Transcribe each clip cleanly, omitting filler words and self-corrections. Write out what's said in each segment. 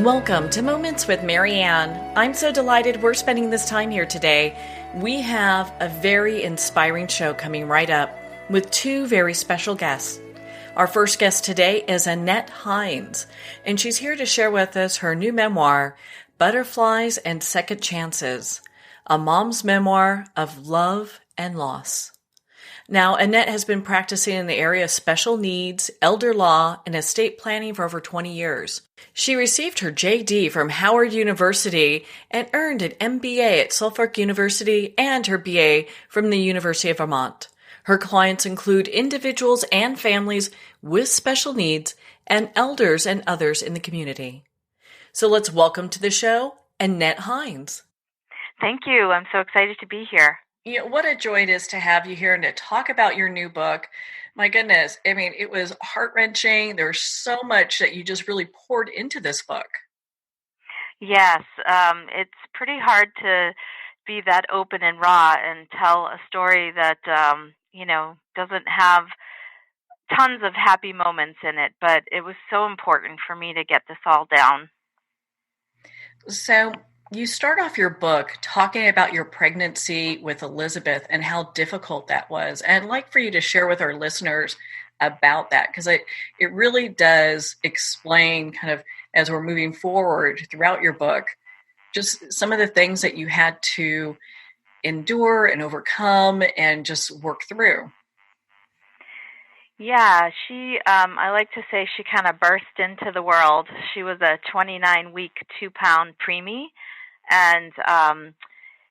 Welcome to Moments with Marianne. I'm so delighted we're spending this time here today. We have a very inspiring show coming right up with two very special guests. Our first guest today is Annette Hines, and she's here to share with us her new memoir, Butterflies and Second Chances, a mom's memoir of love and loss. Now, Annette has been practicing in the area of special needs, elder law, and estate planning for over 20 years. She received her JD from Howard University and earned an MBA at Suffolk University and her BA from the University of Vermont. Her clients include individuals and families with special needs and elders and others in the community. So let's welcome to the show, Annette Hines. Thank you. I'm so excited to be here. What a joy it is to have you here and to talk about your new book. My goodness, I mean, it was heart-wrenching. There's so much that you just really poured into this book. Yes, it's pretty hard to be that open and raw and tell a story that, doesn't have tons of happy moments in it, but it was so important for me to get this all down. So you start off your book talking about your pregnancy with Elizabeth and how difficult that was. And I'd like for you to share with our listeners about that, because it really does explain kind of as we're moving forward throughout your book, just some of the things that you had to endure and overcome and just work through. Yeah, I like to say she kind of burst into the world. She was a 29-week, 2-pound preemie. And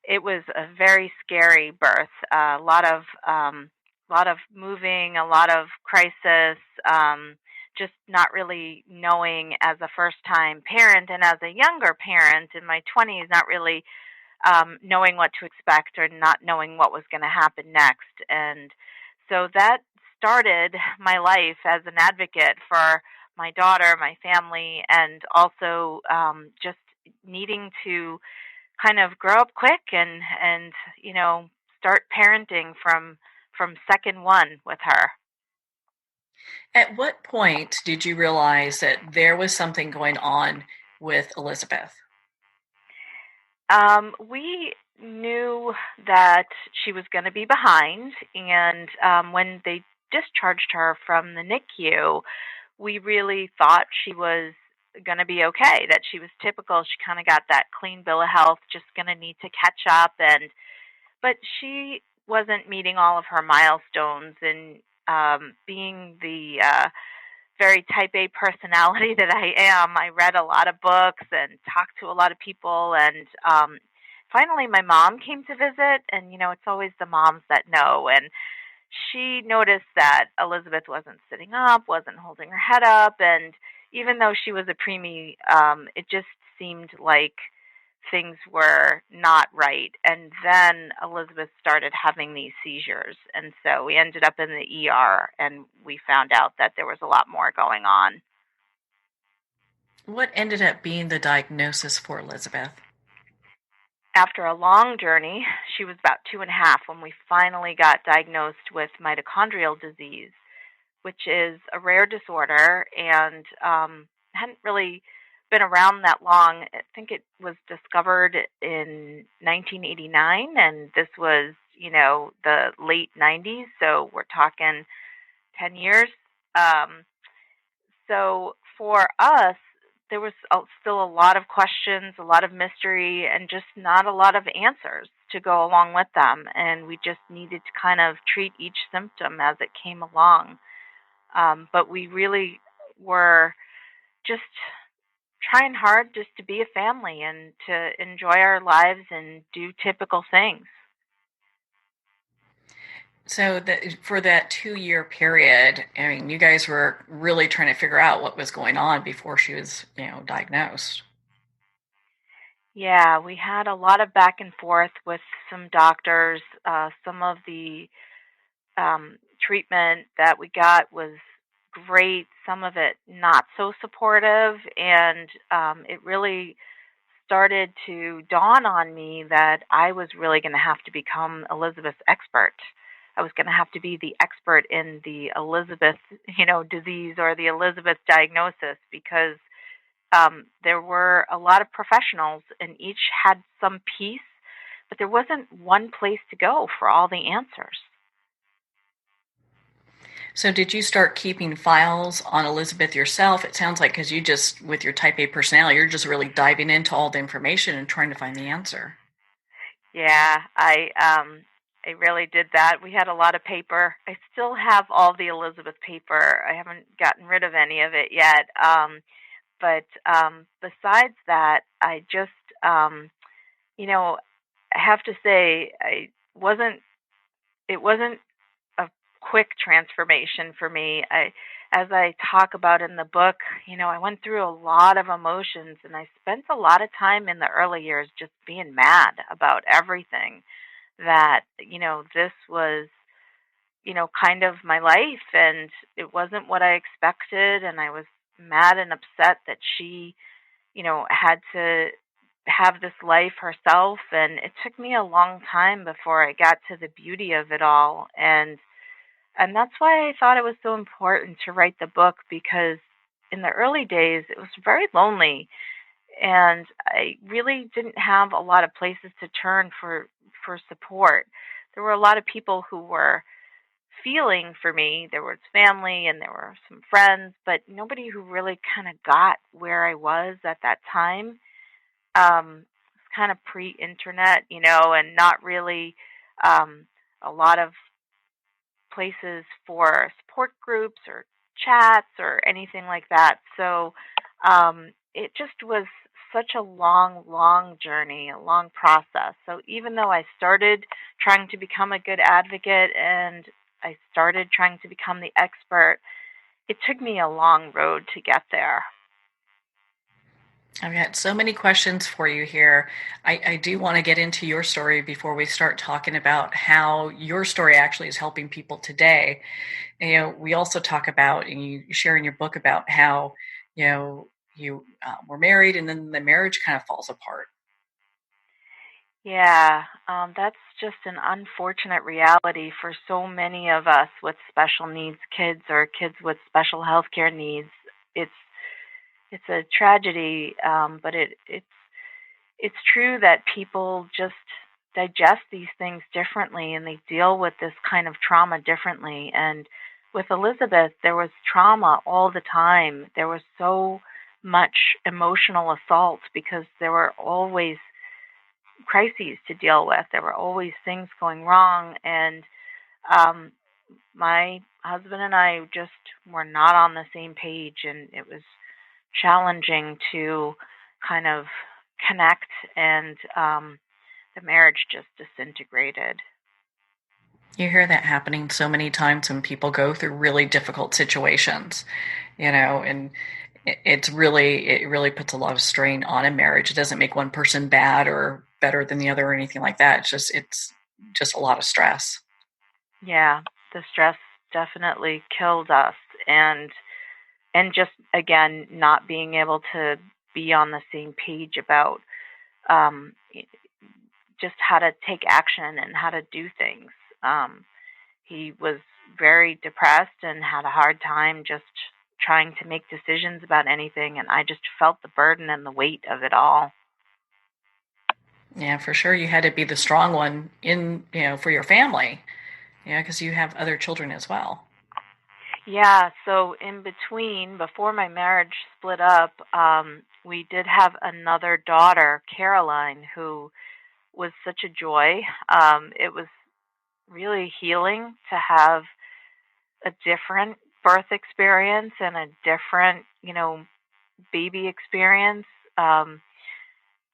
it was a very scary birth. A lot of moving, a lot of crisis. Just not really knowing as a first-time parent and as a younger parent in my 20s, not really knowing what to expect or not knowing what was going to happen next. And so that started my life as an advocate for my daughter, my family, and also just needing to kind of grow up quick and start parenting from second one with her. At what point did you realize that there was something going on with Elizabeth? We knew that she was going to be behind, and when they discharged her from the NICU, we really thought she was going to be okay, that she was typical. She kind of got that clean bill of health, just going to need to catch up. But she wasn't meeting all of her milestones, and being the very type A personality that I am, I read a lot of books and talked to a lot of people. And finally, my mom came to visit, and, it's always the moms that know. And she noticed that Elizabeth wasn't sitting up, wasn't holding her head up, and even though she was a preemie, it just seemed like things were not right. And then Elizabeth started having these seizures, and so we ended up in the ER, and we found out that there was a lot more going on. What ended up being the diagnosis for Elizabeth? After a long journey, she was about 2.5 when we finally got diagnosed with mitochondrial disease, which is a rare disorder and hadn't really been around that long. I think it was discovered in 1989, and this was, the late 90s, so we're talking 10 years. So for us, there was still a lot of questions, a lot of mystery, and just not a lot of answers to go along with them. And we just needed to kind of treat each symptom as it came along. But we really were just trying hard just to be a family and to enjoy our lives and do typical things. So for that 2-year period, I mean, you guys were really trying to figure out what was going on before she was, diagnosed. Yeah, we had a lot of back and forth with some doctors. Some of the treatment that we got was great, some of it not so supportive, and it really started to dawn on me that I was really going to have to become Elizabeth's expert. I was going to have to be the expert in the Elizabeth, disease or the Elizabeth diagnosis, because there were a lot of professionals, and each had some piece, but there wasn't one place to go for all the answers. So did you start keeping files on Elizabeth yourself? It sounds like because you just, with your type A personality, you're just really diving into all the information and trying to find the answer. Yeah, I really did that. We had a lot of paper. I still have all the Elizabeth paper. I haven't gotten rid of any of it yet. But besides that, I just you know, I have to say I wasn't it wasn't a quick transformation for me. As I talk about in the book, I went through a lot of emotions, and I spent a lot of time in the early years just being mad about everything that, this was, kind of my life, and it wasn't what I expected, and I was mad and upset that she, had to have this life herself, and it took me a long time before I got to the beauty of it all. And that's why I thought it was so important to write the book, because in the early days it was very lonely, and I really didn't have a lot of places to turn for support. There were a lot of people who were feeling for me. There was family and there were some friends, but nobody who really kind of got where I was at that time. It's kind of pre-internet, and not really um, a lot of places for support groups or chats or anything like that. So it just was such a long, long journey, a long process. So even though I started trying to become a good advocate and I started trying to become the expert, it took me a long road to get there. I've got so many questions for you here. I do want to get into your story before we start talking about how your story actually is helping people today. We also talk about, and you share in your book about how, you were married and then the marriage kind of falls apart. Yeah, that's just an unfortunate reality for so many of us with special needs kids or kids with special health care needs. It's it's a tragedy, but it's true that people just digest these things differently, and they deal with this kind of trauma differently. And with Elizabeth, there was trauma all the time. There was so much emotional assault because there were always crises to deal with. There were always things going wrong, and um, my husband and I just were not on the same page, and it was challenging to kind of connect, and the marriage just disintegrated. You hear that happening so many times when people go through really difficult situations, and it really puts a lot of strain on a marriage. It doesn't make one person bad or better than the other or anything like that. It's just a lot of stress. Yeah, the stress definitely killed us, and just again not being able to be on the same page about um, just how to take action and how to do things. Um, he was very depressed and had a hard time just trying to make decisions about anything, and I just felt the burden and the weight of it all. Yeah, for sure. You had to be the strong one for your family. Yeah, because you have other children as well. Yeah, so in between, before my marriage split up, we did have another daughter, Caroline, who was such a joy. It was really healing to have a different birth experience and a different, baby experience. Um,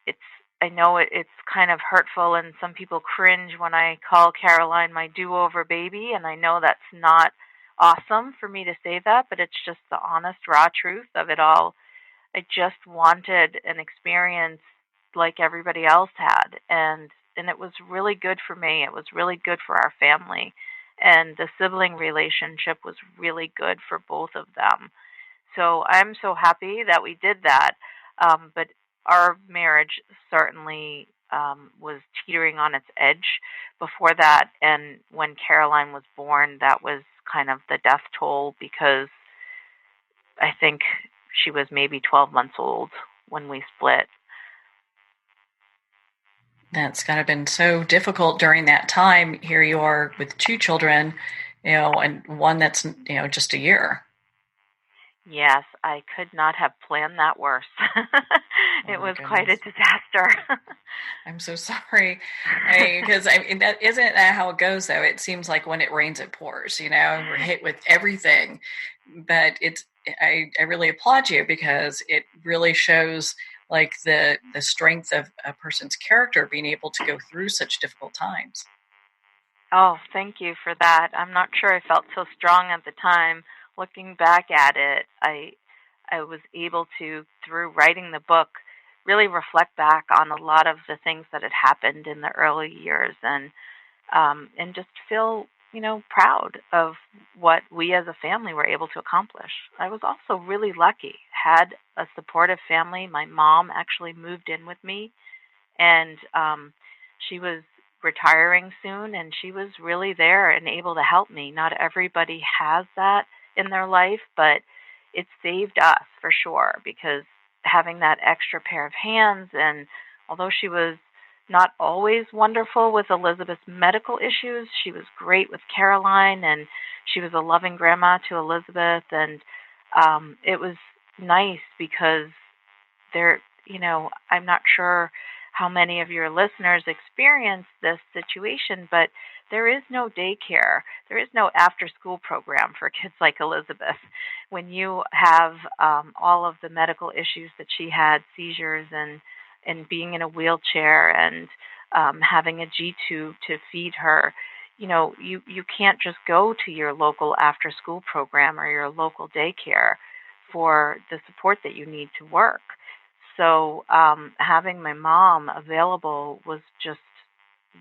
it's I know it's kind of hurtful, and some people cringe when I call Caroline my do-over baby, and I know that's not awesome for me to say that, but it's just the honest, raw truth of it all. I just wanted an experience like everybody else had, and it was really good for me. It was really good for our family, and the sibling relationship was really good for both of them. So I'm so happy that we did that. But our marriage certainly was teetering on its edge before that. And when Caroline was born, that was kind of the death toll, because I think she was maybe 12 months old when we split. That's got to have been so difficult during that time. Here you are with two children, and one that's, just a year. Yes, I could not have planned that worse. Oh It my was quite a goodness. disaster. I'm so sorry. Because I mean, that isn't that how it goes, though. It seems like when it rains, it pours, we're hit with everything. But I really applaud you because it really shows like the strength of a person's character being able to go through such difficult times. Oh, thank you for that. I'm not sure I felt so strong at the time. Looking back at it, I was able to, through writing the book, really reflect back on a lot of the things that had happened in the early years, and just feel, proud of what we as a family were able to accomplish. I was also really lucky. Had a supportive family. My mom actually moved in with me, and she was retiring soon, and she was really there and able to help me. Not everybody has that in their life, but it saved us for sure, because having that extra pair of hands, and although she was not always wonderful with Elizabeth's medical issues, she was great with Caroline, and she was a loving grandma to Elizabeth, and it was nice because there, I'm not sure how many of your listeners experience this situation, but there is no daycare. There is no after school program for kids like Elizabeth. When you have all of the medical issues that she had, seizures and being in a wheelchair, and having a G tube to feed her, you can't just go to your local after school program or your local daycare for the support that you need to work. So having my mom available was just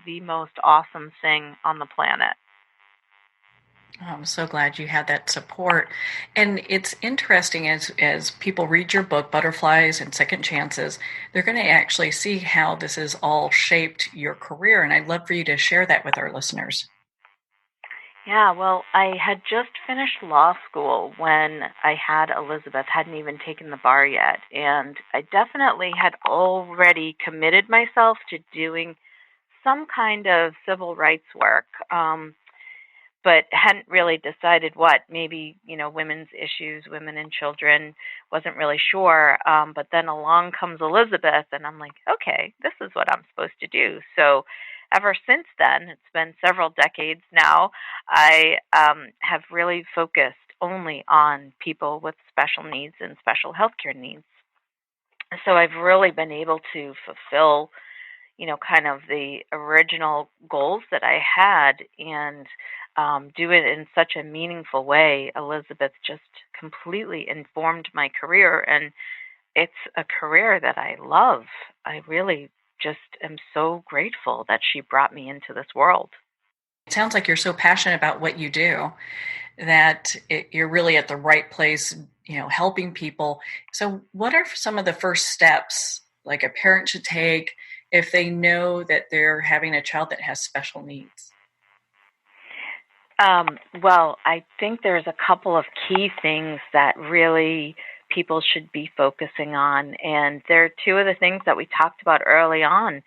the most awesome thing on the planet. I'm so glad you had that support. And it's interesting as people read your book, Butterflies and Second Chances, they're going to actually see how this has all shaped your career. And I'd love for you to share that with our listeners. Yeah, well, I had just finished law school when I had Elizabeth, hadn't even taken the bar yet. And I definitely had already committed myself to doing some kind of civil rights work. But hadn't really decided what. Maybe, women's issues, women and children, wasn't really sure. But then along comes Elizabeth, and I'm like, okay, this is what I'm supposed to do. So ever since then, it's been several decades now, I have really focused only on people with special needs and special healthcare needs. So I've really been able to fulfill, kind of the original goals that I had, and do it in such a meaningful way. Elizabeth just completely informed my career, and it's a career that I love. I really just am so grateful that she brought me into this world. It sounds like you're so passionate about what you do that you're really at the right place, helping people. So, what are some of the first steps like a parent should take if they know that they're having a child that has special needs? Well, I think there's a couple of key things that really people should be focusing on. And they're two of the things that we talked about early on.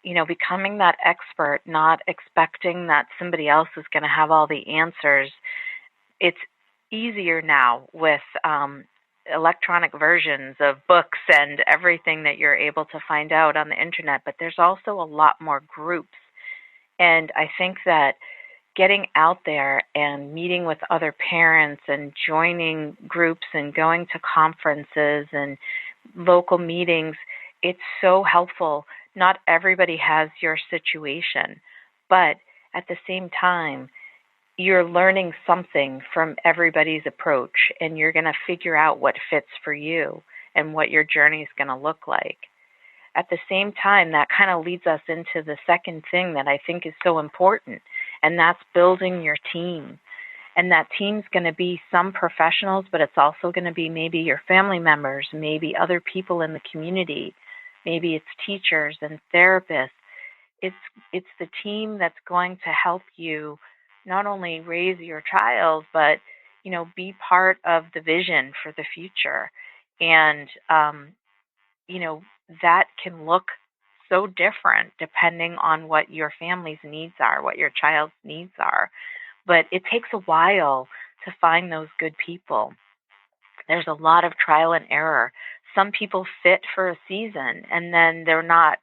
Becoming that expert, not expecting that somebody else is going to have all the answers. It's easier now with electronic versions of books and everything that you're able to find out on the internet, but there's also a lot more groups. And I think that getting out there and meeting with other parents and joining groups and going to conferences and local meetings, it's so helpful. Not everybody has your situation, but at the same time, you're learning something from everybody's approach, and you're going to figure out what fits for you and what your journey is going to look like. At the same time, that kind of leads us into the second thing that I think is so important, and that's building your team. And that team's going to be some professionals, but it's also going to be maybe your family members, maybe other people in the community, maybe it's teachers and therapists. It's the team that's going to help you not only raise your child, but be part of the vision for the future. And, you know, that can look so different depending on what your family's needs are, what your child's needs are. But it takes a while to find those good people. There's a lot of trial and error. Some people fit for a season and then they're not,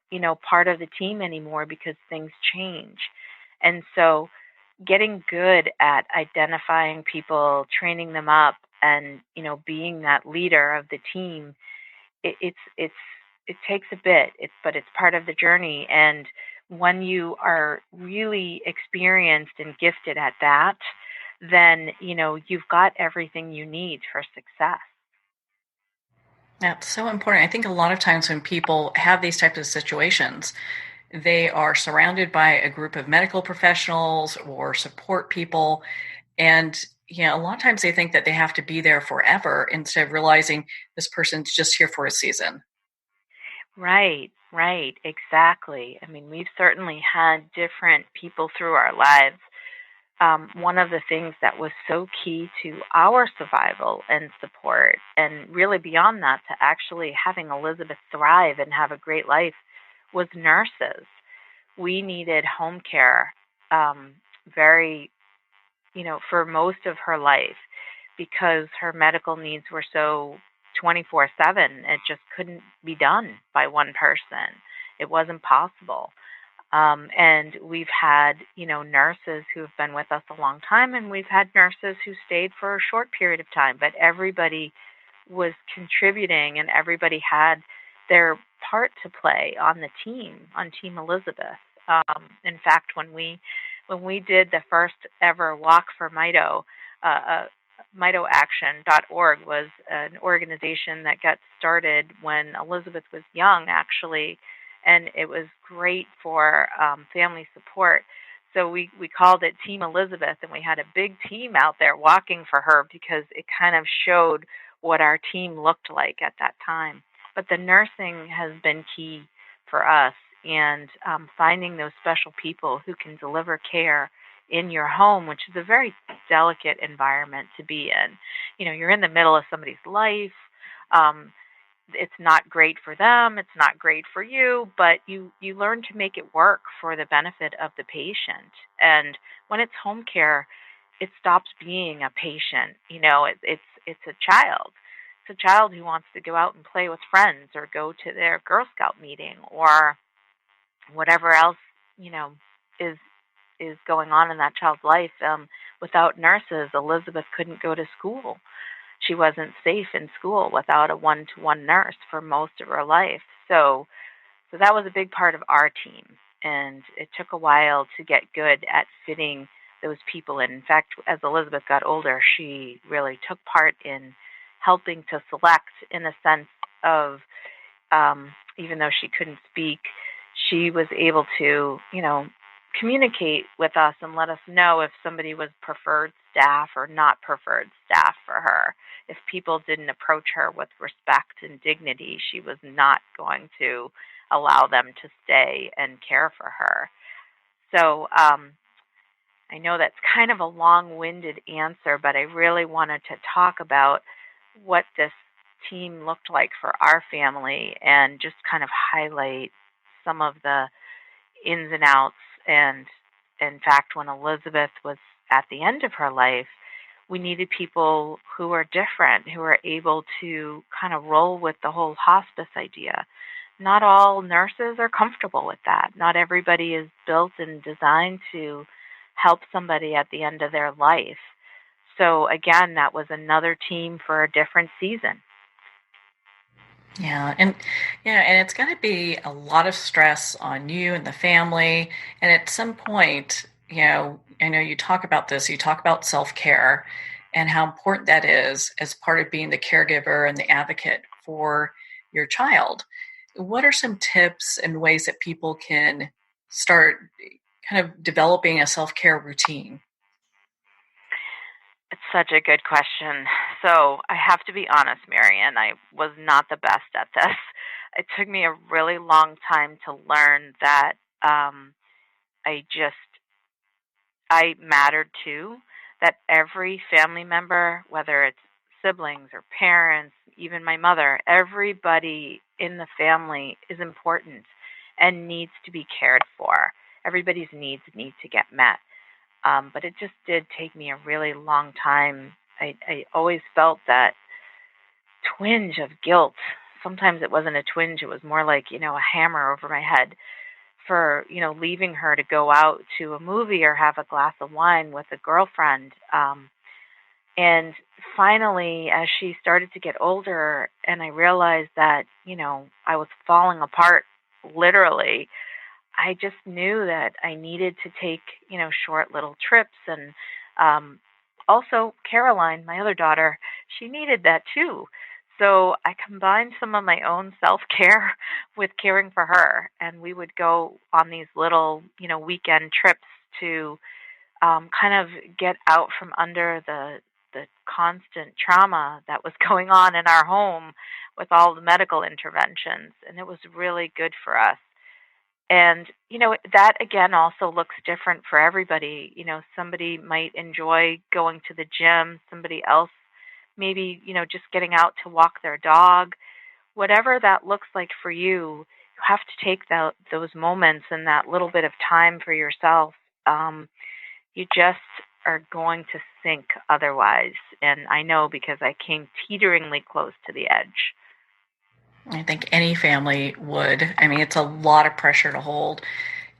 part of the team anymore because things change. And so getting good at identifying people, training them up, and, being that leader of the team, it takes a bit, but it's part of the journey. And when you are really experienced and gifted at that, then you've got everything you need for success. That's so important. I think a lot of times when people have these types of situations, they are surrounded by a group of medical professionals or support people. And, a lot of times they think that they have to be there forever instead of realizing this person's just here for a season. Right, right, exactly. I mean, we've certainly had different people through our lives. One of the things that was so key to our survival and support, and really beyond that, to actually having Elizabeth thrive and have a great life, was nurses. We needed home care, very, for most of her life, because her medical needs were so 24/7. It just couldn't be done by one person. It wasn't possible. And we've had, nurses who have been with us a long time, and we've had nurses who stayed for a short period of time, but everybody was contributing and everybody had their part to play on the team, on Team Elizabeth. In fact, when we did the first ever walk for Mito, mitoaction.org was an organization that got started when Elizabeth was young, actually, and it was great for family support. So we called it Team Elizabeth, and we had a big team out there walking for her because it kind of showed what our team looked like at that time. But the nursing has been key for us, and finding those special people who can deliver care in your home, which is a very delicate environment to be in. You're in the middle of somebody's life. Um, it's not great for them, it's not great for you, but you learn to make it work for the benefit of the patient. And when it's home care, it stops being a patient. It's a child. It's a child who wants to go out and play with friends or go to their Girl Scout meeting or whatever else you know is going on in that child's life. Without nurses, Elizabeth couldn't go to school. She wasn't safe in school without a one-to-one nurse for most of her life. So that was a big part of our team, and it took a while to get good at fitting those people in. In fact, as Elizabeth got older, she really took part in helping to select, in a sense of, even though she couldn't speak, she was able to, communicate with us and let us know if somebody was preferred staff or not preferred staff for her. If people didn't approach her with respect and dignity, she was not going to allow them to stay and care for her. So I know that's kind of a long-winded answer, but I really wanted to talk about what this team looked like for our family and just kind of highlight some of the ins and outs. And in fact, when Elizabeth was at the end of her life, we needed people who are different, who are able to kind of roll with the whole hospice idea. Not all nurses are comfortable with that. Not everybody is built and designed to help somebody at the end of their life. So again, that was another team for a different season. And it's got to be a lot of stress on you and the family. And at some point, I know you talk about this, you talk about self-care and how important that is as part of being the caregiver and the advocate for your child. What are some tips and ways that people can start kind of developing a self-care routine? It's such a good question. So I have to be honest, Marianne, I was not the best at this. It took me a really long time to learn that I just, I mattered too, that every family member, whether it's siblings or parents, even my mother, everybody in the family is important and needs to be cared for. Everybody's needs need to get met. But it just did take me a really long time. I always felt that twinge of guilt. Sometimes it wasn't a twinge, it was more like, a hammer over my head for, leaving her to go out to a movie or have a glass of wine with a girlfriend. And finally, as she started to get older and I realized that, I was falling apart literally, I just knew that I needed to take, short little trips. And also, Caroline, my other daughter, she needed that too. So I combined some of my own self care with caring for her. And we would go on these little, weekend trips to kind of get out from under the constant trauma that was going on in our home with all the medical interventions. And it was really good for us. And, that again also looks different for everybody. Somebody might enjoy going to the gym, somebody else maybe, just getting out to walk their dog. Whatever that looks like for you, you have to take those moments and that little bit of time for yourself. You just are going to sink otherwise. And I know because I came teeteringly close to the edge. I think any family would. I mean, it's a lot of pressure to hold.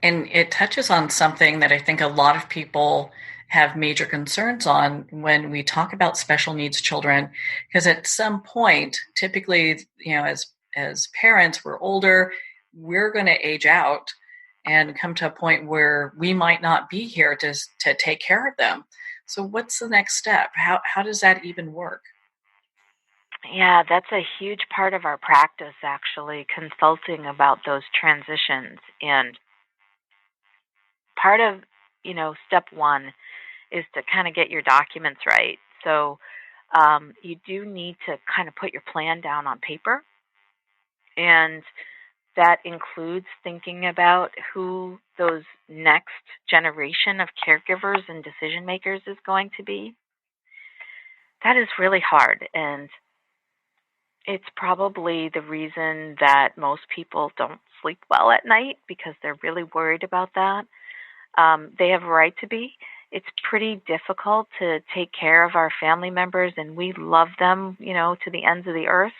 And it touches on something that I think a lot of people have major concerns on when we talk about special needs children, because at some point, typically, as parents, we're older, we're going to age out and come to a point where we might not be here to take care of them. So what's the next step? How does that even work? Yeah, that's a huge part of our practice, actually, consulting about those transitions. And part of, step one is to kind of get your documents right. So you do need to kind of put your plan down on paper. And that includes thinking about who those next generation of caregivers and decision makers is going to be. That is really hard. And it's probably the reason that most people don't sleep well at night because they're really worried about that. They have a right to be. It's pretty difficult to take care of our family members, and we love them, to the ends of the earth.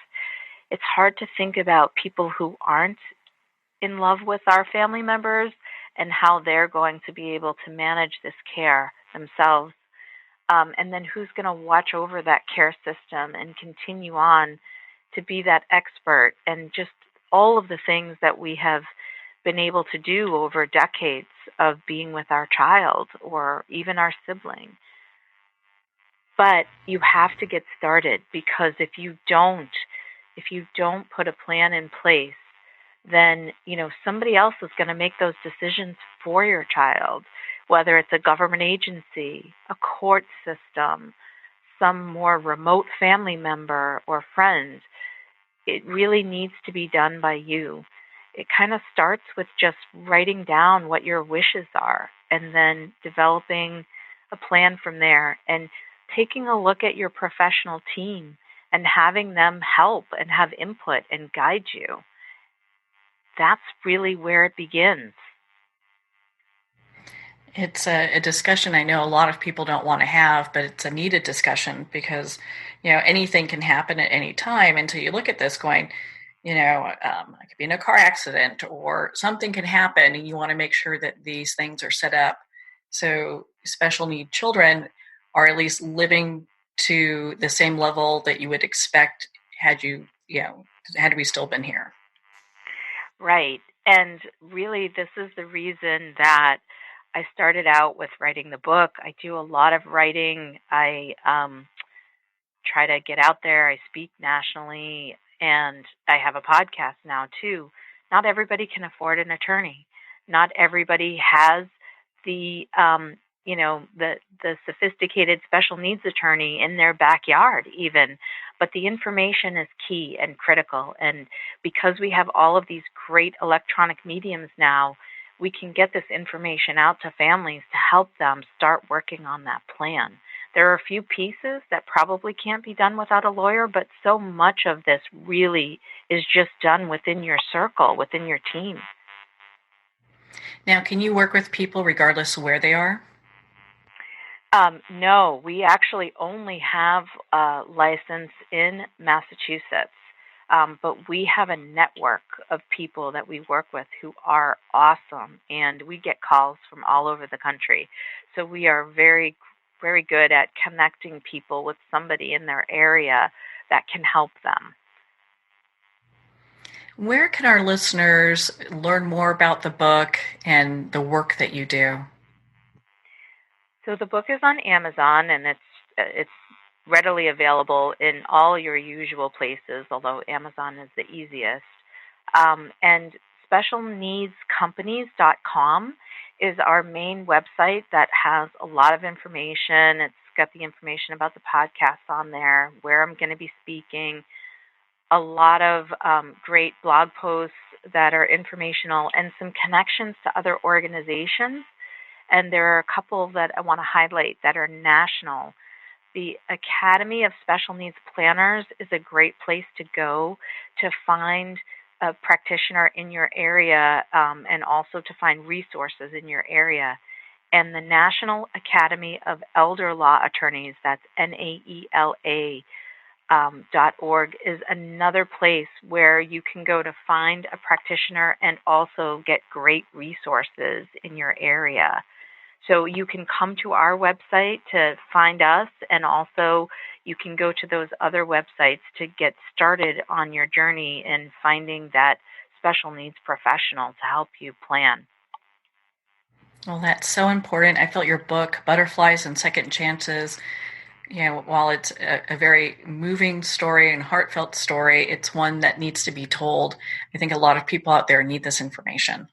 It's hard to think about people who aren't in love with our family members and how they're going to be able to manage this care themselves. And then who's going to watch over that care system and continue on to be that expert and just all of the things that we have been able to do over decades of being with our child or even our sibling. But you have to get started because if you don't put a plan in place, then, somebody else is going to make those decisions for your child, whether it's a government agency, a court system, some more remote family member or friend. It really needs to be done by you. It kind of starts with just writing down what your wishes are and then developing a plan from there and taking a look at your professional team and having them help and have input and guide you. That's really where it begins. It's a discussion I know a lot of people don't want to have, but it's a needed discussion because, anything can happen at any time until you look at this going, I could be in a car accident or something can happen and you want to make sure that these things are set up. So special need children are at least living to the same level that you would expect had we still been here. Right. And really, this is the reason that I started out with writing the book. I do a lot of writing. I try to get out there. I speak nationally, and I have a podcast now too. Not everybody can afford an attorney. Not everybody has the the sophisticated special needs attorney in their backyard even. But the information is key and critical. And because we have all of these great electronic mediums now, we can get this information out to families to help them start working on that plan. There are a few pieces that probably can't be done without a lawyer, but so much of this really is just done within your circle, within your team. Now, can you work with people regardless of where they are? No, we actually only have a license in Massachusetts, but we have a network of people that we work with who are awesome, and we get calls from all over the country. So we are very, very good at connecting people with somebody in their area that can help them. Where can our listeners learn more about the book and the work that you do? So the book is on Amazon, and it's readily available in all your usual places, although Amazon is the easiest. And specialneedscompanies.com is our main website that has a lot of information. It's got the information about the podcast on there, where I'm going to be speaking, a lot of great blog posts that are informational, and some connections to other organizations. And there are a couple that I want to highlight that are national. The Academy of Special Needs Planners is a great place to go to find a practitioner in your area, and also to find resources in your area. And the National Academy of Elder Law Attorneys, that's NAELA, .org, is another place where you can go to find a practitioner and also get great resources in your area. So you can come to our website to find us, and also you can go to those other websites to get started on your journey in finding that special needs professional to help you plan. Well, that's so important. I felt your book, Butterflies and Second Chances, while it's a very moving story and heartfelt story, it's one that needs to be told. I think a lot of people out there need this information.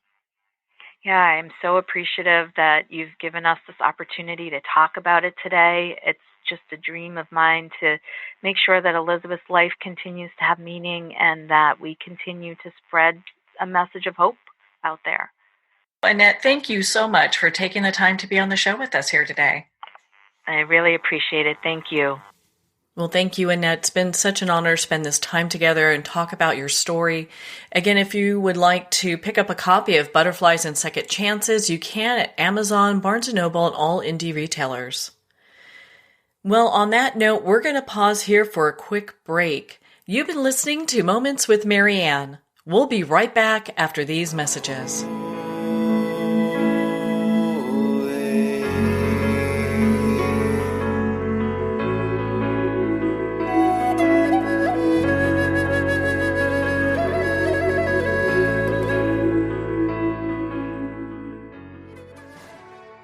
Yeah, I'm so appreciative that you've given us this opportunity to talk about it today. It's just a dream of mine to make sure that Elizabeth's life continues to have meaning and that we continue to spread a message of hope out there. Annette, thank you so much for taking the time to be on the show with us here today. I really appreciate it. Thank you. Well, thank you, Annette. It's been such an honor to spend this time together and talk about your story. Again, if you would like to pick up a copy of Butterflies and Second Chances, you can at Amazon, Barnes & Noble, and all indie retailers. Well, on that note, we're going to pause here for a quick break. You've been listening to Moments with Marianne. We'll be right back after these messages.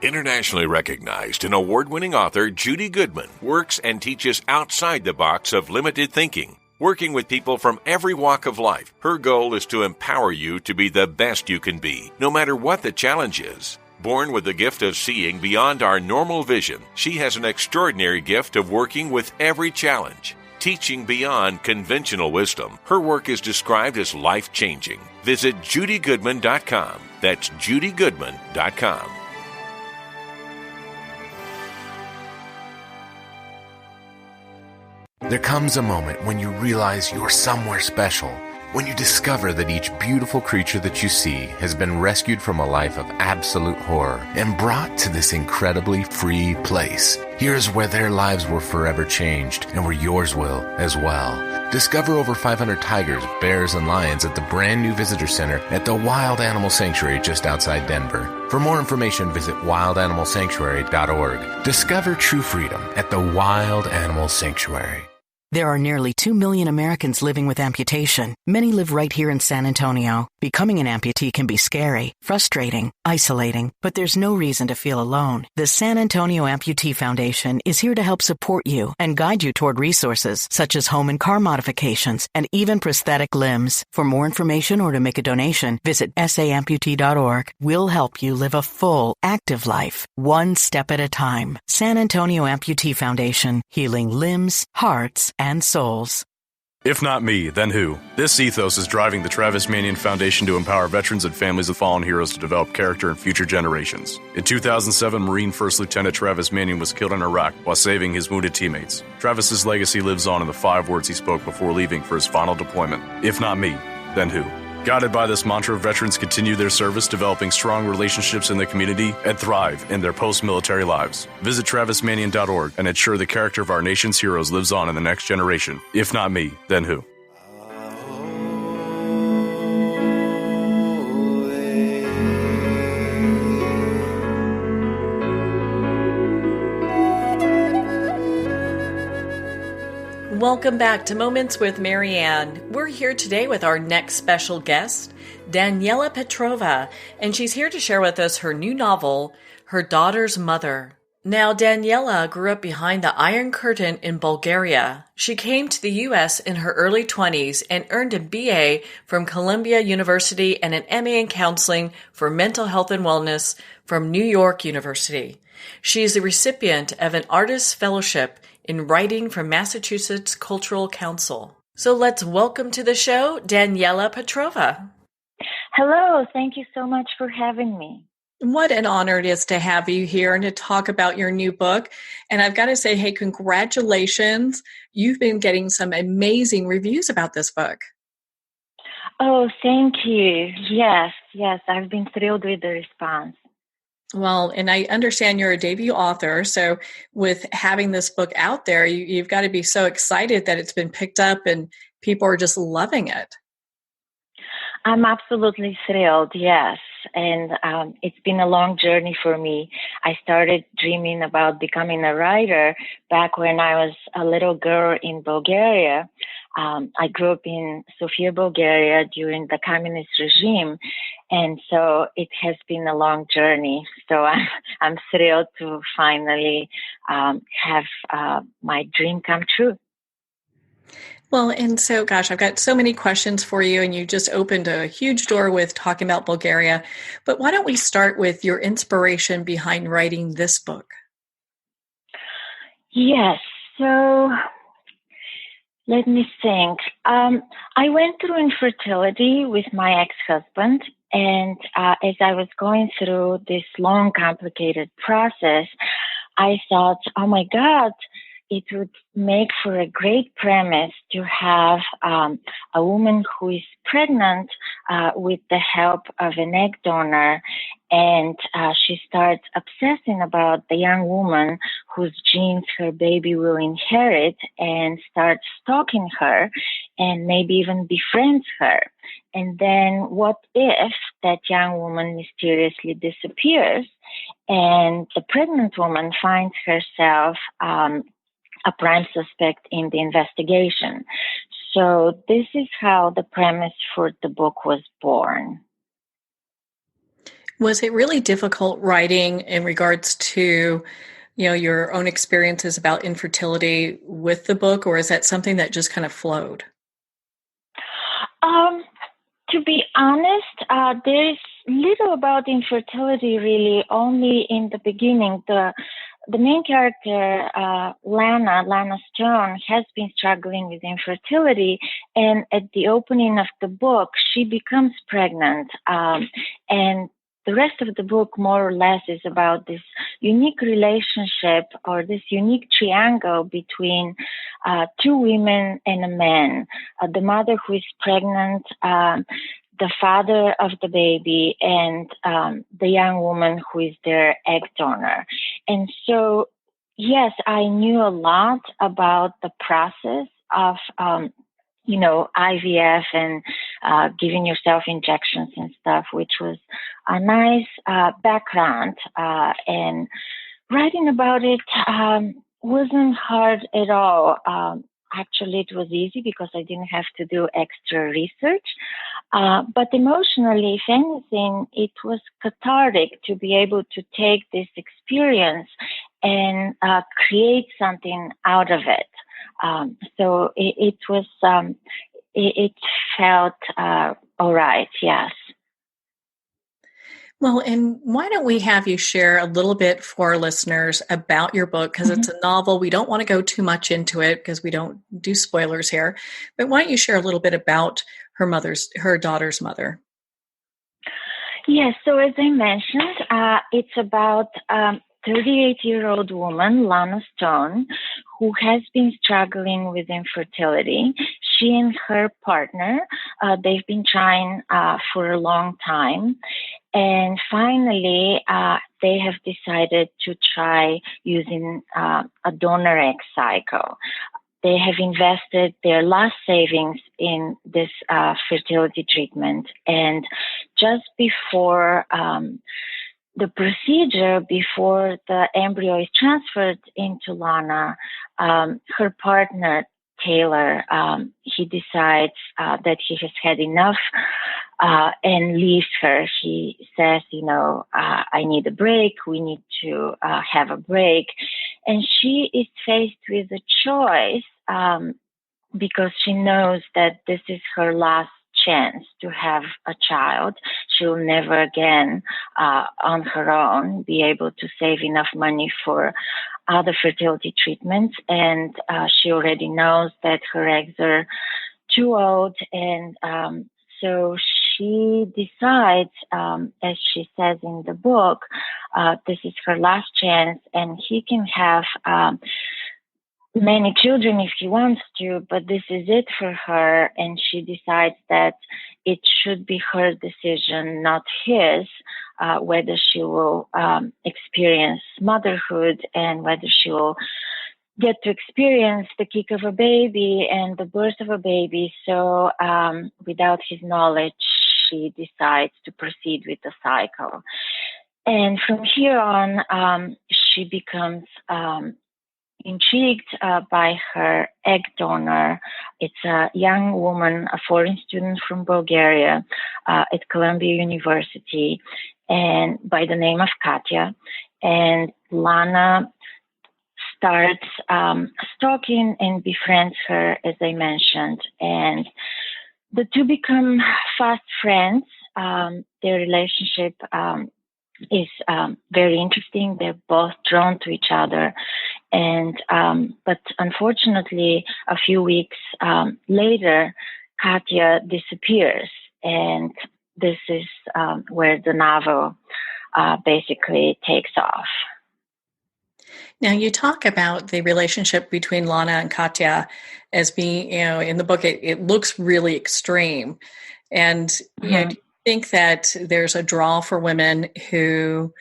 Internationally recognized and award-winning author Judy Goodman works and teaches outside the box of limited thinking. Working with people from every walk of life, her goal is to empower you to be the best you can be, no matter what the challenge is. Born with the gift of seeing beyond our normal vision, she has an extraordinary gift of working with every challenge. Teaching beyond conventional wisdom, her work is described as life-changing. Visit judygoodman.com. That's judygoodman.com. There comes a moment when you realize you're somewhere special, when you discover that each beautiful creature that you see has been rescued from a life of absolute horror and brought to this incredibly free place. Here's where their lives were forever changed and where yours will as well. Discover over 500 tigers, bears, and lions at the brand new visitor center at the Wild Animal Sanctuary just outside Denver. For more information, visit wildanimalsanctuary.org. Discover true freedom at the Wild Animal Sanctuary. There are nearly 2 million Americans living with amputation. Many live right here in San Antonio. Becoming an amputee can be scary, frustrating, isolating, but there's no reason to feel alone. The San Antonio Amputee Foundation is here to help support you and guide you toward resources such as home and car modifications and even prosthetic limbs. For more information or to make a donation, visit saamputee.org. We'll help you live a full, active life, one step at a time. San Antonio Amputee Foundation, healing limbs, hearts, and souls. If not me, then who? This ethos is driving the Travis Manion Foundation to empower veterans and families of fallen heroes to develop character in future generations. In 2007, Marine First Lieutenant Travis Manion was killed in Iraq while saving his wounded teammates. Travis's legacy lives on in the 5 words he spoke before leaving for his final deployment. If not me, then who? Guided by this mantra, veterans continue their service, developing strong relationships in the community, and thrive in their post-military lives. Visit TravisManion.org and ensure the character of our nation's heroes lives on in the next generation. If not me, then who? Welcome back to Moments with Marianne. We're here today with our next special guest, Daniela Petrova, and she's here to share with us her new novel, Her Daughter's Mother. Now, Daniela grew up behind the Iron Curtain in Bulgaria. She came to the U.S. in her early 20s and earned a BA from Columbia University and an MA in counseling for mental health and wellness from New York University. She is the recipient of an Artist Fellowship in Writing from Massachusetts Cultural Council. So let's welcome to the show, Daniela Petrova. Hello, thank you so much for having me. What an honor it is to have you here and to talk about your new book. And I've got to say, hey, congratulations. You've been getting some amazing reviews about this book. Oh, thank you. Yes, I've been thrilled with the response. Well, and I understand you're a debut author, so with having this book out there, you've got to be so excited that it's been picked up and people are just loving it. I'm absolutely thrilled, yes. And it's been a long journey for me. I started dreaming about becoming a writer back when I was a little girl in Bulgaria. I grew up in Sofia, Bulgaria during the communist regime. And so it has been a long journey. So I'm thrilled to finally have my dream come true. Well, and so, gosh, I've got so many questions for you, and you just opened a huge door with talking about Bulgaria. But why don't we start with your inspiration behind writing this book? Yes. So let me think. I went through infertility with my ex-husband. And as I was going through this long, complicated process, I thought, oh my God, it would make for a great premise to have a woman who is pregnant with the help of an egg donor, and she starts obsessing about the young woman whose genes her baby will inherit and starts stalking her and maybe even befriends her. And then what if that young woman mysteriously disappears and the pregnant woman finds herself a prime suspect in the investigation? So this is how the premise for the book was born. Was it really difficult writing in regards to, your own experiences about infertility with the book, or is that something that just kind of flowed? To be honest, there's little about infertility really, only in the beginning. The main character, Lana Stone, has been struggling with infertility, and at the opening of the book, she becomes pregnant, and the rest of the book, more or less, is about this unique relationship or this unique triangle between two women and a man. The mother who is pregnant, the father of the baby, and the young woman who is their egg donor. And so, yes, I knew a lot about the process of IVF and giving yourself injections and stuff, which was a nice background. And writing about it wasn't hard at all. Actually, it was easy because I didn't have to do extra research. But emotionally, if anything, it was cathartic to be able to take this experience and create something out of it. So it was, it felt all right, yes. Well, and why don't we have you share a little bit for our listeners about your book? Because it's a novel. We don't want to go too much into it because we don't do spoilers here. But why don't you share a little bit about her daughter's mother? Yes, so as I mentioned, it's about 38-year-old woman, Lana Stone, who has been struggling with infertility. She and her partner, they've been trying for a long time. And finally, they have decided to try using a donor egg cycle. They have invested their last savings in this fertility treatment. And just before the procedure, before the embryo is transferred into Lana, her partner, Taylor, he decides that he has had enough and leaves her. He says, I need a break. We need to have a break. And she is faced with a choice because she knows that this is her last chance to have a child. She'll never again, on her own, be able to save enough money for other fertility treatments. And she already knows that her eggs are too old. And so she decides, as she says in the book, this is her last chance, and he can have many children if he wants to, but this is it for her. And she decides that it should be her decision, not his, whether she will experience motherhood and whether she will get to experience the kick of a baby and the birth of a baby. So without his knowledge, she decides to proceed with the cycle. And from here on, she becomes intrigued by her egg donor. It's a young woman, a foreign student from Bulgaria at Columbia University, and by the name of Katya. And Lana starts stalking and befriends her, as I mentioned. And the two become fast friends. Their relationship is very interesting. They're both drawn to each other. And but unfortunately, a few weeks later, Katya disappears. And this is where the novel basically takes off. Now, you talk about the relationship between Lana and Katya as being, in the book, it looks really extreme. And, do you think that there's a draw for women who,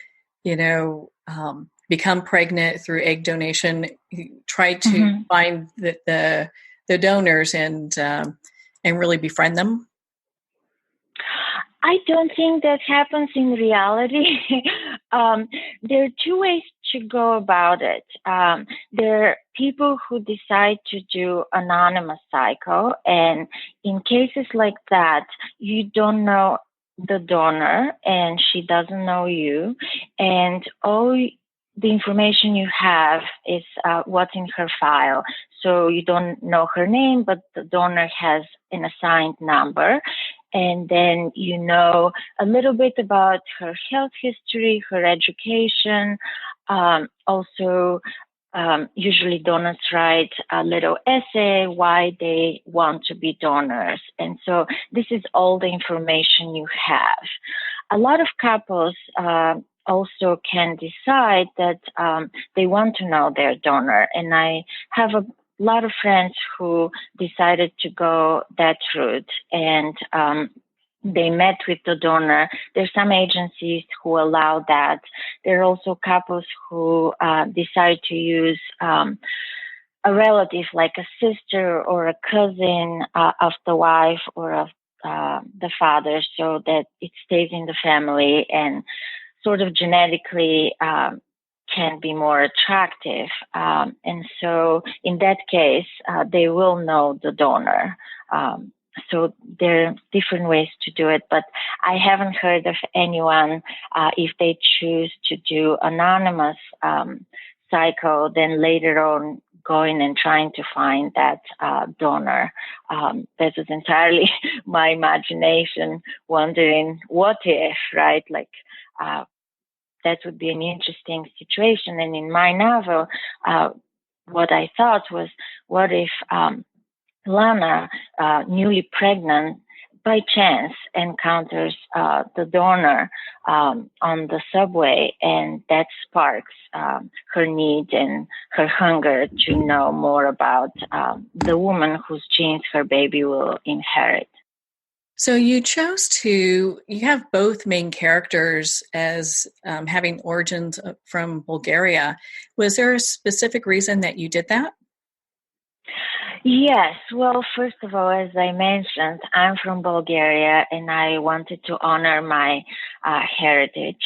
become pregnant through egg donation, who try to find the donors and really befriend them? I don't think that happens in reality. There are two ways to go about it. There are people who decide to do anonymous cycle, and in cases like that, you don't know the donor and she doesn't know you, and all the information you have is what's in her file. So you don't know her name, but the donor has an assigned number. And then you know a little bit about her health history, her education. Also, usually donors write a little essay why they want to be donors. And so this is all the information you have. A lot of couples also can decide that they want to know their donor. And I have a lot of friends who decided to go that route, and they met with the donor. There's some agencies who allow that. There are also couples who decide to use a relative, like a sister or a cousin of the wife or of the father, so that it stays in the family and sort of genetically can be more attractive. And so in that case, they will know the donor. So there are different ways to do it, but I haven't heard of anyone, if they choose to do anonymous cycle, then later on going and trying to find that donor. That was entirely my imagination, wondering what if, right? Like, that would be an interesting situation. And in my novel, what I thought was, what if Lana, newly pregnant, by chance encounters the donor on the subway, and that sparks her need and her hunger to know more about the woman whose genes her baby will inherit. So you have both main characters as having origins from Bulgaria. Was there a specific reason that you did that? Yes. Well, first of all, as I mentioned, I'm from Bulgaria and I wanted to honor my heritage.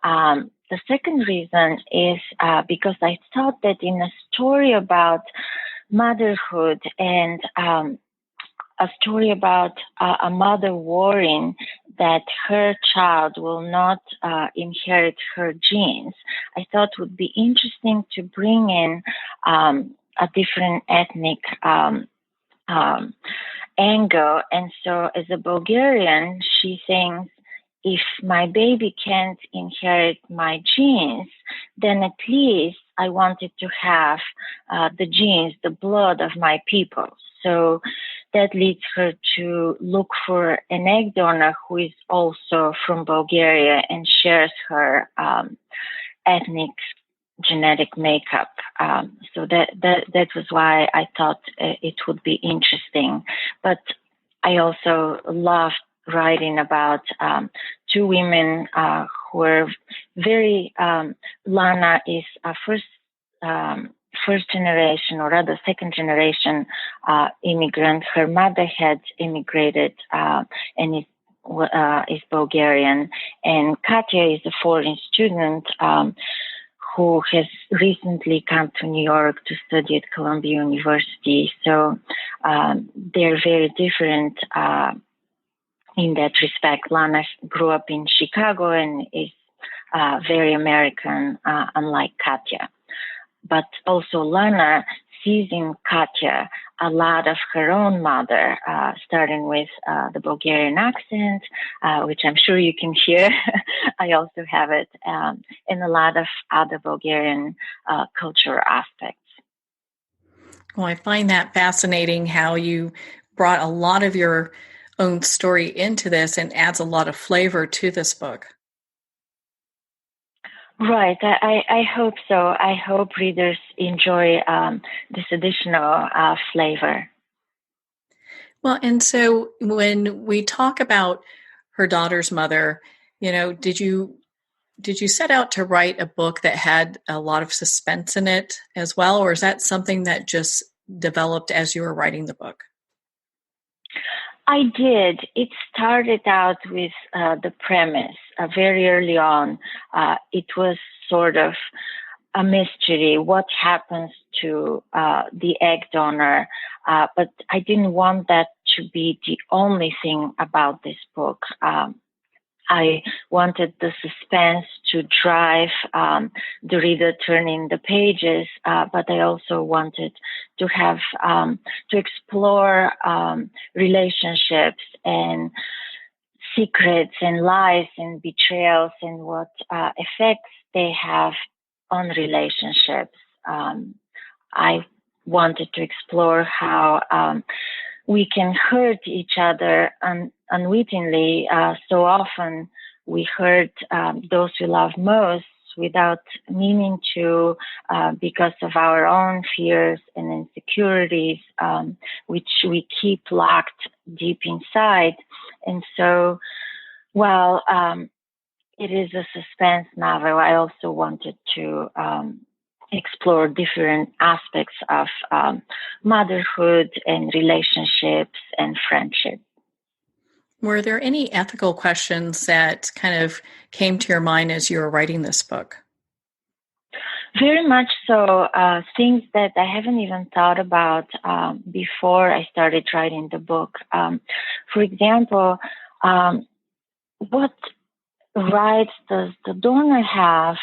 The second reason is because I thought that in a story about motherhood and a story about a mother worrying that her child will not inherit her genes, I thought would be interesting to bring in a different ethnic angle. And so as a Bulgarian, she thinks, if my baby can't inherit my genes, then at least I wanted to have the genes, the blood of my people. So that leads her to look for an egg donor who is also from Bulgaria and shares her ethnic genetic makeup. So that was why I thought it would be interesting. But I also loved writing about two women who are very, Lana is a first generation, or rather second generation immigrant. Her mother had immigrated and is Bulgarian, and Katya is a foreign student who has recently come to New York to study at Columbia University. So they're very different in that respect. Lana grew up in Chicago and is very American, unlike Katya. But also Lana sees in Katya a lot of her own mother, starting with the Bulgarian accent, which I'm sure you can hear. I also have it, and a lot of other Bulgarian cultural aspects. Well, I find that fascinating how you brought a lot of your own story into this and adds a lot of flavor to this book. Right. I hope so. I hope readers enjoy this additional flavor. Well, and so when we talk about her daughter's mother, did you set out to write a book that had a lot of suspense in it as well, or is that something that just developed as you were writing the book? I did. It started out with the premise very early on. It was sort of a mystery. What happens to the egg donor? But I didn't want that to be the only thing about this book. I wanted the suspense to drive the reader turning the pages, but I also wanted to have to explore relationships and secrets and lies and betrayals and what effects they have on relationships. I wanted to explore how we can hurt each other unwittingly. So often we hurt those we love most without meaning to, because of our own fears and insecurities, which we keep locked deep inside. And so while it is a suspense novel, I also wanted to explore different aspects of motherhood and relationships and friendship. Were there any ethical questions that kind of came to your mind as you were writing this book? Very much so. Things that I haven't even thought about before I started writing the book. For example, what rights does the donor have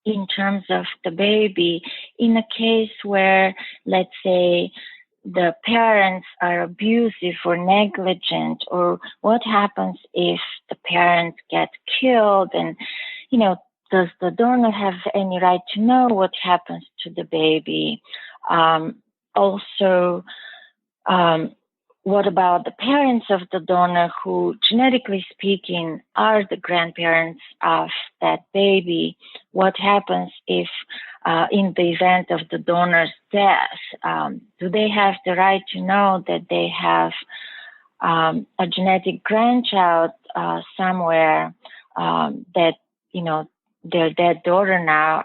in terms of the baby, in a case where, let's say, the parents are abusive or negligent, or what happens if the parents get killed, and, does the donor have any right to know what happens to the baby? Also, what about the parents of the donor who, genetically speaking, are the grandparents of that baby? What happens if, in the event of the donor's death, do they have the right to know that they have a genetic grandchild somewhere that, their dead daughter now,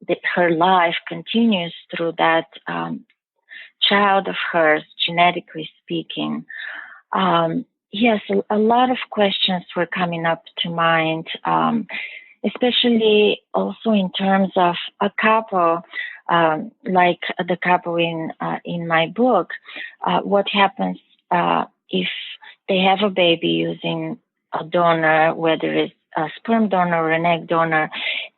that her life continues through that child of hers, genetically speaking? Yes, a lot of questions were coming up to mind, especially also in terms of a couple, like the couple in my book. What happens if they have a baby using a donor, whether it's a sperm donor or an egg donor,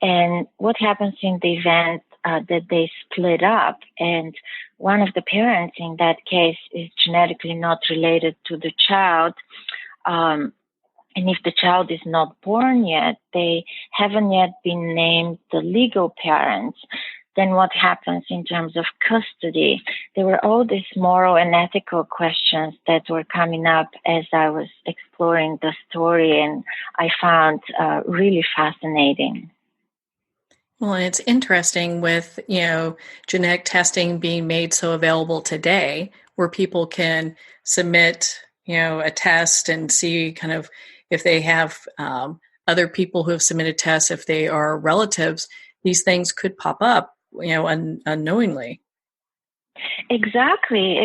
and what happens in the event that they split up, and one of the parents in that case is genetically not related to the child, and if the child is not born yet, they haven't yet been named the legal parents, then what happens in terms of custody? There were all these moral and ethical questions that were coming up as I was exploring the story, and I found really fascinating. Well, and it's interesting with, genetic testing being made so available today, where people can submit, a test and see kind of if they have other people who have submitted tests, if they are relatives, these things could pop up, unknowingly. Exactly.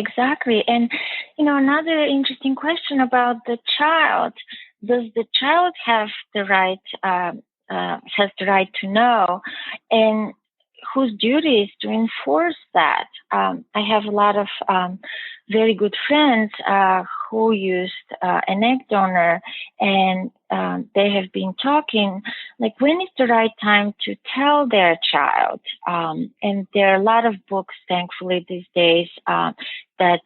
And, another interesting question about the child. Does the child have the right, has the right to know, and whose duty is to enforce that? I have a lot of very good friends who used an egg donor, and they have been talking, like, when is the right time to tell their child? And there are a lot of books, thankfully, these days that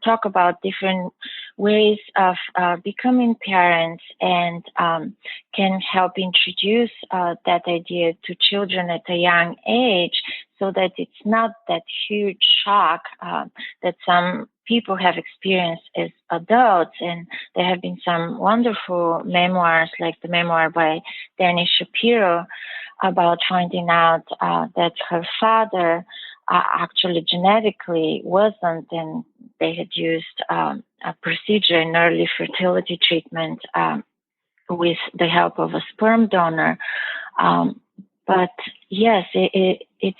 talk about different ways of becoming parents, and can help introduce that idea to children at a young age, so that it's not that huge shock that some people have experienced as adults. And there have been some wonderful memoirs, like the memoir by Dani Shapiro, about finding out that her father actually genetically wasn't, and they had used a procedure in early fertility treatment with the help of a sperm donor. But yes, it's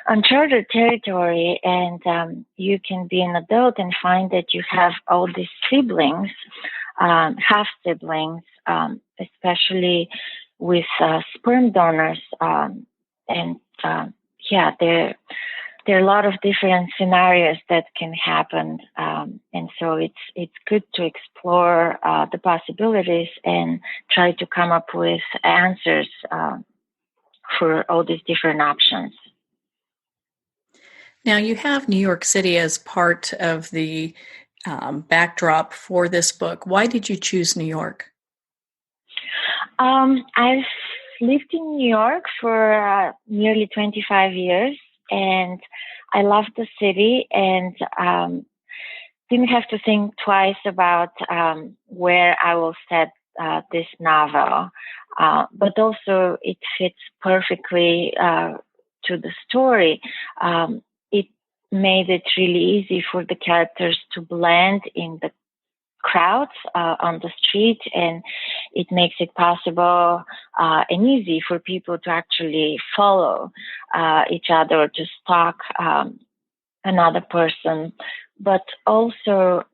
uncharted territory, and you can be an adult and find that you have all these siblings, half siblings, especially with sperm donors, and there are a lot of different scenarios that can happen, and so it's good to explore the possibilities and try to come up with answers for all these different options. Now, you have New York City as part of the backdrop for this book. Why did you choose New York? I've lived in New York for nearly 25 years, and I love the city, and didn't have to think twice about where I will set this novel. But also it fits perfectly to the story. It made it really easy for the characters to blend in the crowds on the street, and it makes it possible and easy for people to actually follow each other, or to stalk another person. But also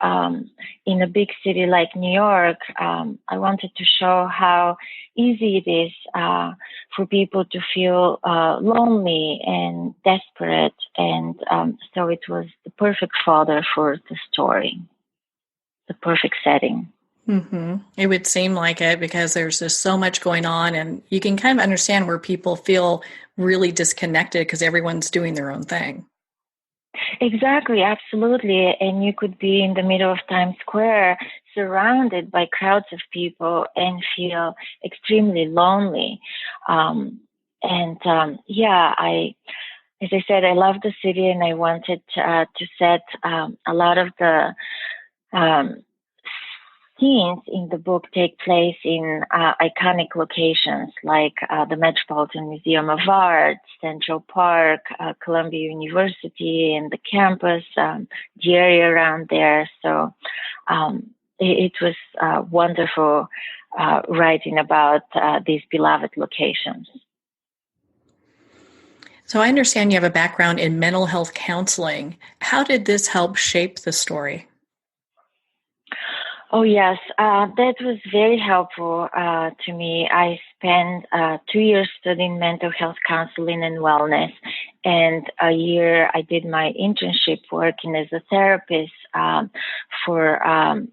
in a big city like New York, I wanted to show how easy it is for people to feel lonely and desperate, and so it was the perfect fodder for the story, the perfect setting. It would seem like it because there's just so much going on, and you can kind of understand where people feel really disconnected because everyone's doing their own thing. Exactly, absolutely. And you could be in the middle of Times Square, surrounded by crowds of people, and feel extremely lonely. Yeah, as I said, I love the city, and I wanted to set a lot of the um, scenes in the book take place in iconic locations like the Metropolitan Museum of Art, Central Park, Columbia University, and the campus, the area around there. So it was wonderful writing about these beloved locations. So I understand you have a background in mental health counseling. How did this help shape the story? Oh, yes. That was very helpful to me. I spent 2 years studying mental health counseling and wellness, and a year I did my internship working as a therapist for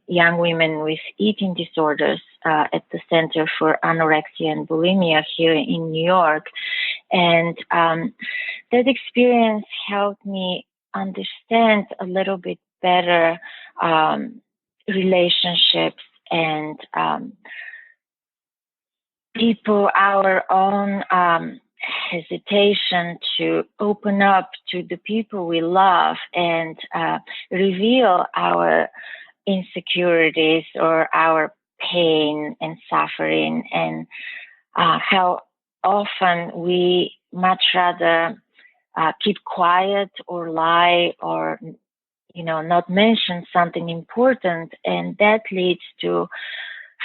young women with eating disorders at the Center for Anorexia and Bulimia here in New York. And that experience helped me understand a little bit better relationships and people, our own hesitation to open up to the people we love and reveal our insecurities or our pain and suffering, and how often we much rather keep quiet or lie or not mention something important, and that leads to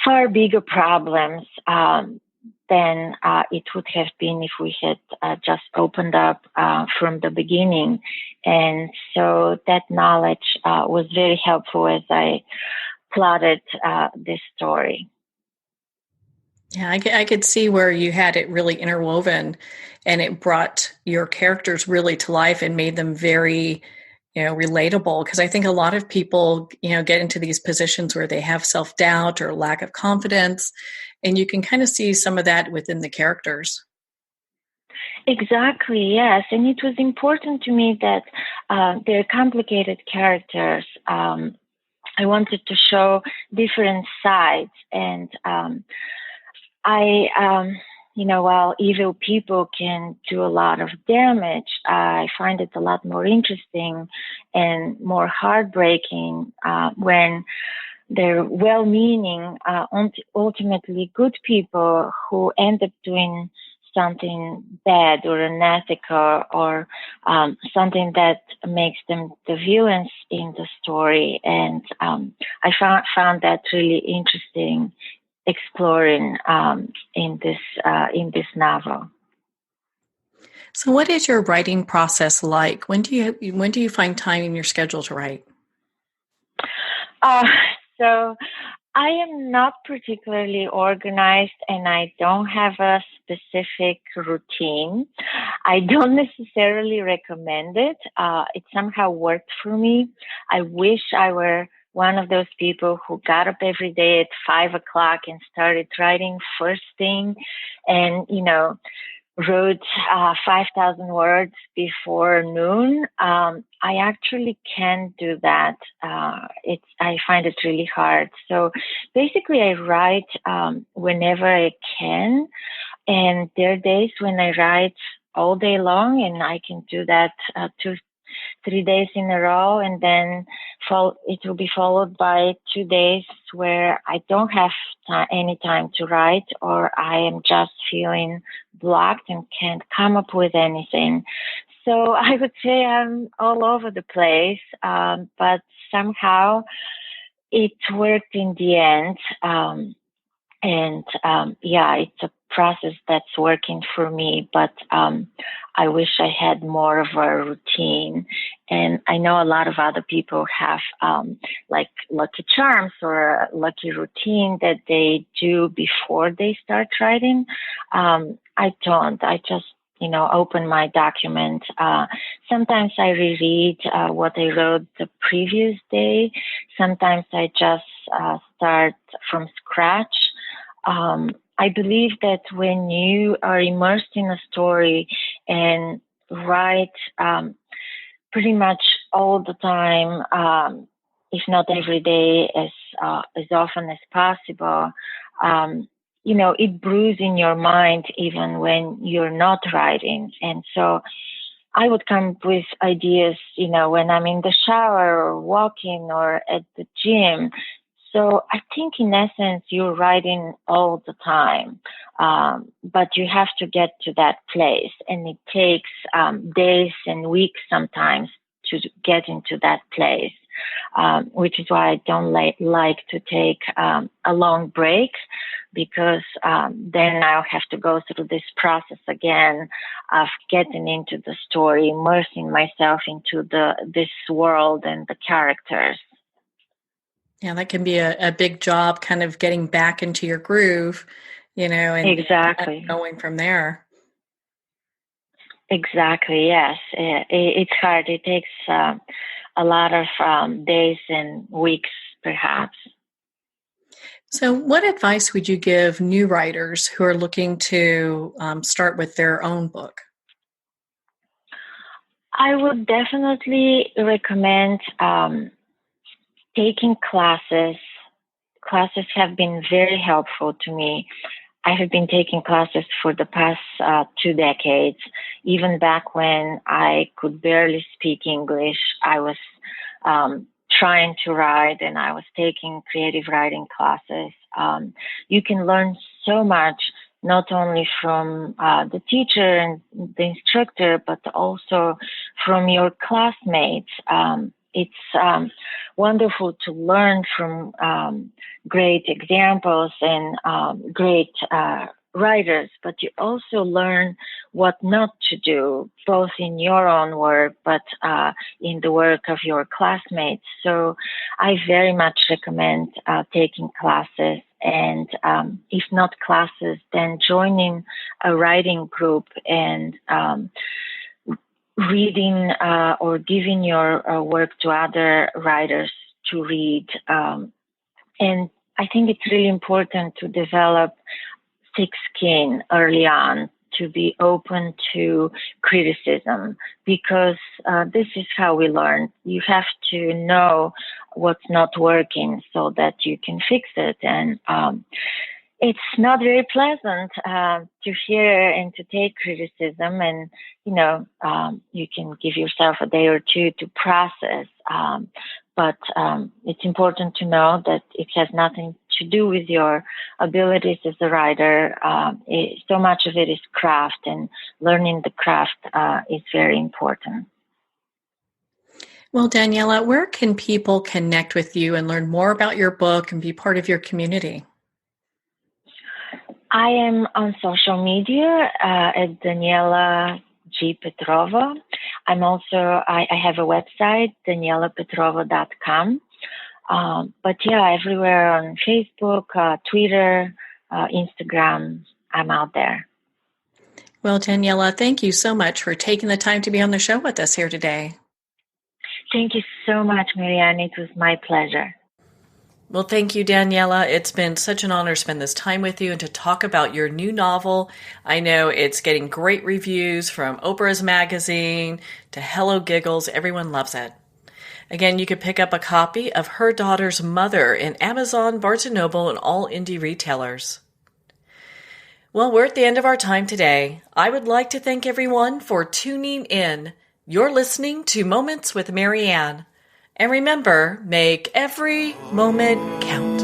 far bigger problems than it would have been if we had just opened up from the beginning. And so that knowledge was very helpful as I plotted this story. Yeah, I could see where you had it really interwoven, and it brought your characters really to life and made them very, relatable. Because I think a lot of people, get into these positions where they have self-doubt or lack of confidence, and you can kind of see some of that within the characters. Exactly, yes. And it was important to me that they're complicated characters. I wanted to show different sides, and while evil people can do a lot of damage, I find it a lot more interesting and more heartbreaking when they're well-meaning, ultimately good people who end up doing something bad or unethical or something that makes them the villains in the story. And I found that really interesting, exploring in this novel. So, what is your writing process like? When do you find time in your schedule to write? So I am not particularly organized, and I don't have a specific routine. I don't necessarily recommend it. It somehow worked for me. I wish I were one of those people who got up every day at 5 o'clock and started writing first thing, and wrote 5,000 words before noon. I actually can't do that. I find it really hard. So basically, I write whenever I can, and there are days when I write all day long, and I can do that 2-3 days in a row, and then it will be followed by 2 days where I don't have any time to write, or I am just feeling blocked and can't come up with anything. So I would say I'm all over the place, but somehow it worked in the end. It's a process that's working for me, but I wish I had more of a routine. And I know a lot of other people have like lucky charms or a lucky routine that they do before they start writing. I don't. I just open my document, sometimes I reread what I wrote the previous day. Sometimes I just start from scratch. I believe that when you are immersed in a story and write pretty much all the time, if not every day, as often as possible, it brews in your mind even when you're not writing. And so I would come up with ideas, when I'm in the shower or walking or at the gym. So I think in essence, you're writing all the time, but you have to get to that place, and it takes days and weeks sometimes to get into that place, which is why I don't like to take a long break, because then I'll have to go through this process again of getting into the story, immersing myself into this world and the characters. Yeah, that can be a big job, kind of getting back into your groove, and exactly going from there. Exactly, yes. It's hard. It takes a lot of days and weeks, perhaps. So what advice would you give new writers who are looking to start with their own book? I would definitely recommend taking classes. Classes have been very helpful to me. I have been taking classes for the past 2 decades. Even back when I could barely speak English, I was trying to write, and I was taking creative writing classes. You can learn so much, not only from the teacher and the instructor, but also from your classmates. It's wonderful to learn from great examples and great writers, but you also learn what not to do, both in your own work, but in the work of your classmates. So I very much recommend taking classes, and if not classes, then joining a writing group and reading or giving your work to other writers to read. And I think it's really important to develop thick skin early on, to be open to criticism, because this is how we learn. You have to know what's not working so that you can fix it. And it's not very pleasant to hear and to take criticism, and you can give yourself a day or two to process, but it's important to know that it has nothing to do with your abilities as a writer. So much of it is craft, and learning the craft is very important. Well, Daniela, where can people connect with you and learn more about your book and be part of your community? I am on social media at Daniela G. Petrova. I'm also, I have a website, danielapetrova.com. But yeah, everywhere on Facebook, Twitter, Instagram, I'm out there. Well, Daniela, thank you so much for taking the time to be on the show with us here today. Thank you so much, Marianne. It was my pleasure. Well, thank you, Daniela. It's been such an honor to spend this time with you and to talk about your new novel. I know it's getting great reviews from Oprah's magazine to Hello Giggles. Everyone loves it. Again, you could pick up a copy of Her Daughter's Mother in Amazon, Barnes & Noble, and all indie retailers. Well, we're at the end of our time today. I would like to thank everyone for tuning in. You're listening to Moments with Marianne. And remember, make every moment count.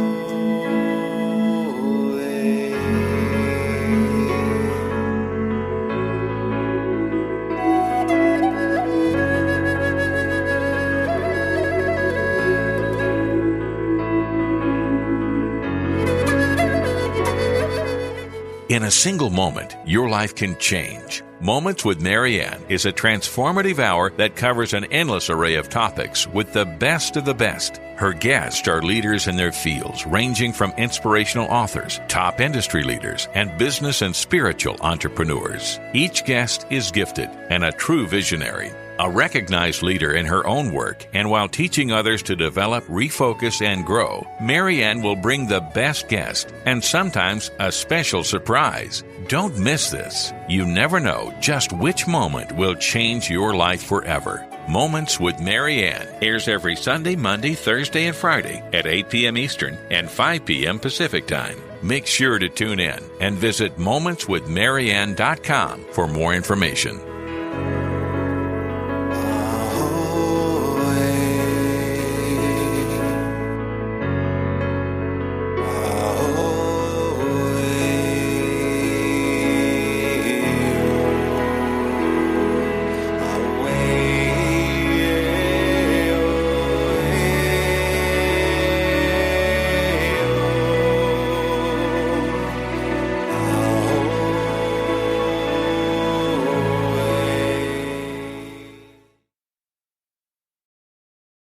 In a single moment, your life can change. Moments with Marianne is a transformative hour that covers an endless array of topics with the best of the best. Her guests are leaders in their fields, ranging from inspirational authors, top industry leaders, and business and spiritual entrepreneurs. Each guest is gifted and a true visionary. A recognized leader in her own work, and while teaching others to develop, refocus, and grow, Marianne will bring the best guest and sometimes a special surprise. Don't miss this. You never know just which moment will change your life forever. Moments with Marianne airs every Sunday, Monday, Thursday, and Friday at 8 p.m. Eastern and 5 p.m. Pacific Time. Make sure to tune in and visit momentswithmarianne.com for more information.